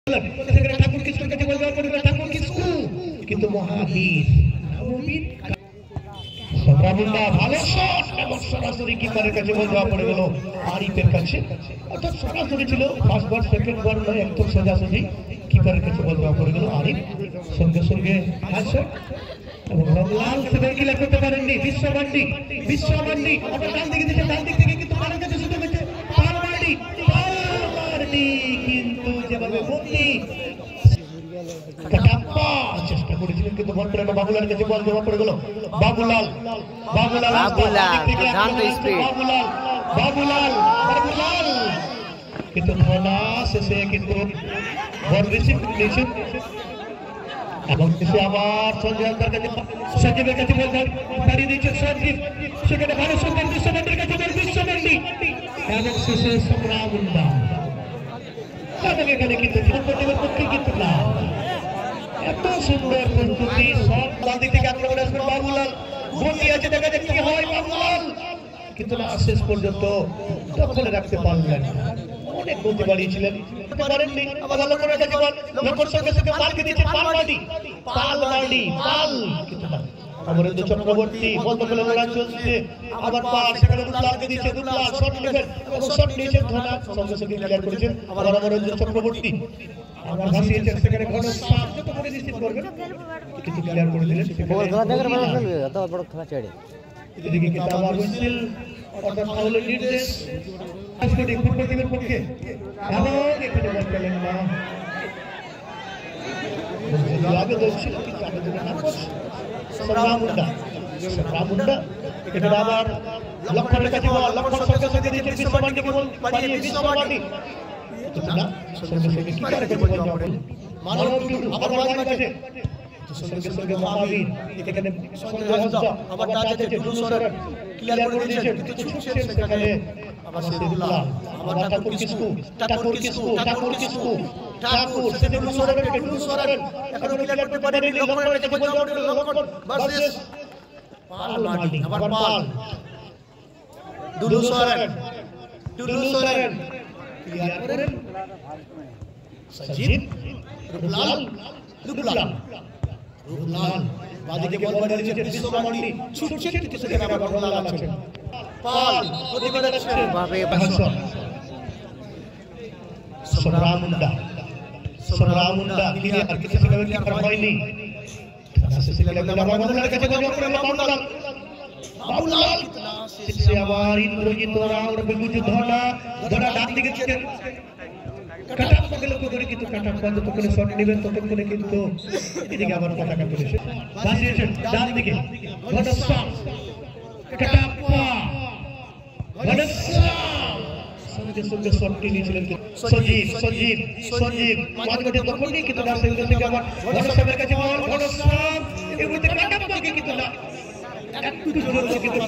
ঠাকুর কিছু কাছে বলবে ঠাকুর কিছু কিন্তু মহাবীর সংগ্রামুন্ডা ভালো শট এবং সরাসরি কিপারের কাছে বল দেওয়া পড়ে গেল আরিফের কাছে। অর্থাৎ সরাসরি ছিল ফার্স্ট বল সেকেন্ড বল নয়, একদম সোজাসুজি কিপারের কাছে বল দেওয়া পড়ে গেল আরিফ। সঙ্গে সঙ্গে এবং রমলাল সেবার কি করতে পারেননি বিশ্বমান্ডি আবার ডান দিকে দিচ্ছে, ডান দিক থেকে কিন্তু পারের কাছে শুধু গেছে পারমার্ডি কিন্তু যেভাবে বন্দি চেষ্টা করেছিলেন কিন্তু বল করে বাবুলাল কাছে বল দেওয়া পড়ে গেল। বাবুলাল কিন্তু ধনা শেষে কিন্তু বল রিসিভ নিয়েছেন এবং সে আবার সঞ্জীবের কাছে বল দাঁড়িয়ে দিচ্ছেন সঞ্জীব, সেখানে ভালো সুন্দর বিশ্বমান্ডির কাছে বিশ্বমান্ডি এবং শেষে সংগ্রামুন্ডা এবং এখানে কিন্তু পক্ষে কিন্তু না এত সুন্দর প্রস্তুতি সব ডান দিক থেকে আক্রমণ আসবেন বাবুলাল বন্দি আছে, দেখা যাক কি হয় বাবুলাল কিন্তু না শেষ পর্যন্ত দখলে রাখতে পারলেন। অনেক গতি বাড়িয়েছিলেন পারেননি, আবার ভালো করে কাছে বল লক্ষ্যর সঙ্গে সঙ্গে পালকে দিচ্ছেন পালমার্ডি কিন্তু না অমরেন্দ্র চক্রবর্তী বল দখলে লড়াই চলছে, আবার পাল সেখানে দুলালকে দিচ্ছে, দুলাল শট নেবেন এবং শট নিয়েছেন ধনা সঙ্গে সঙ্গে ক্লিয়ার করেছেন আবার অমরেন্দ্র চক্রবর্তী আবার ভাসিয়েছেন সেখানে ঘন যত করে নিশ্চিত করবেন কিন্তু ক্লিয়ার করে দিলেন বড় খেলা ছেড়ে এদিকে কিন্তু আবার হুইসেল অর্থাৎ ফাউলের নির্দেশ ফুটবল টিমের পক্ষে এবং এখানে বল পেলেন না আগে দৌড়ছিল কিন্তু আগে দুটো না সংগ্রামুন্ডা এখানে আবার লক্ষণের কাছে বল লক্ষণ সঙ্গে সঙ্গে দিচ্ছেন বিশ্বমান্ডিকে বল পাঠিয়ে বিশ্বমান্ডি সঙ্গে সঙ্গে কি করে বল যাবেন মানব আবার মানবের কাছে সঙ্গে সঙ্গে মহাবীর এখানে আবার ডাকে দুলুসরন ক্লিয়ার করে দিয়েছেন কিন্তু ছুটছেন সেখানে আবার সেদুল্লাহ আবার ঠাকুর সেখানে দুলুসরন এখন ক্লিয়ার করতে পারেনি লক্ষণের কাছে বল লক্ষণ ভার্সেস পালমার্ডি আবার পাল দুলুসরন ক্লিয়ার করেন সঞ্জীব রূপলাল বাদিকে বল বাড়িয়ে দিয়েছেন বিশ্বমান্ডি ছুটছেন কিন্তু সেখানে আবার রমলাল আছেন পাল প্রতিবাদ আসছেন বাবে সংগ্রামুন্ডা ক্লিয়ার কিছু সেখানে কি করা হয়নি বাবুলাল কাছে বল করে বাবুলাল সে আবার ইন্দ্রজিৎ রাউন্ড বিগুজ ধনা ডান দিকে ছিলেন কাটাপ লক্ষ্য করে কিন্তু কাটাপ যতক্ষণে শট নেবেন ততক্ষণে কিন্তু এদিকে আবার পতাকা তুলেছে ভাসিয়েছেন ডান দিকে সঙ্গে সঙ্গে শটটি নিয়েছিলেন সঞ্জীব মাঝমাঠে তখন নেই কিন্তু তার সঙ্গে সঙ্গে আবার ঘনশ্যামের কাছে বল ঘনশ্যাম কিন্তু না একটু জোর কিন্তু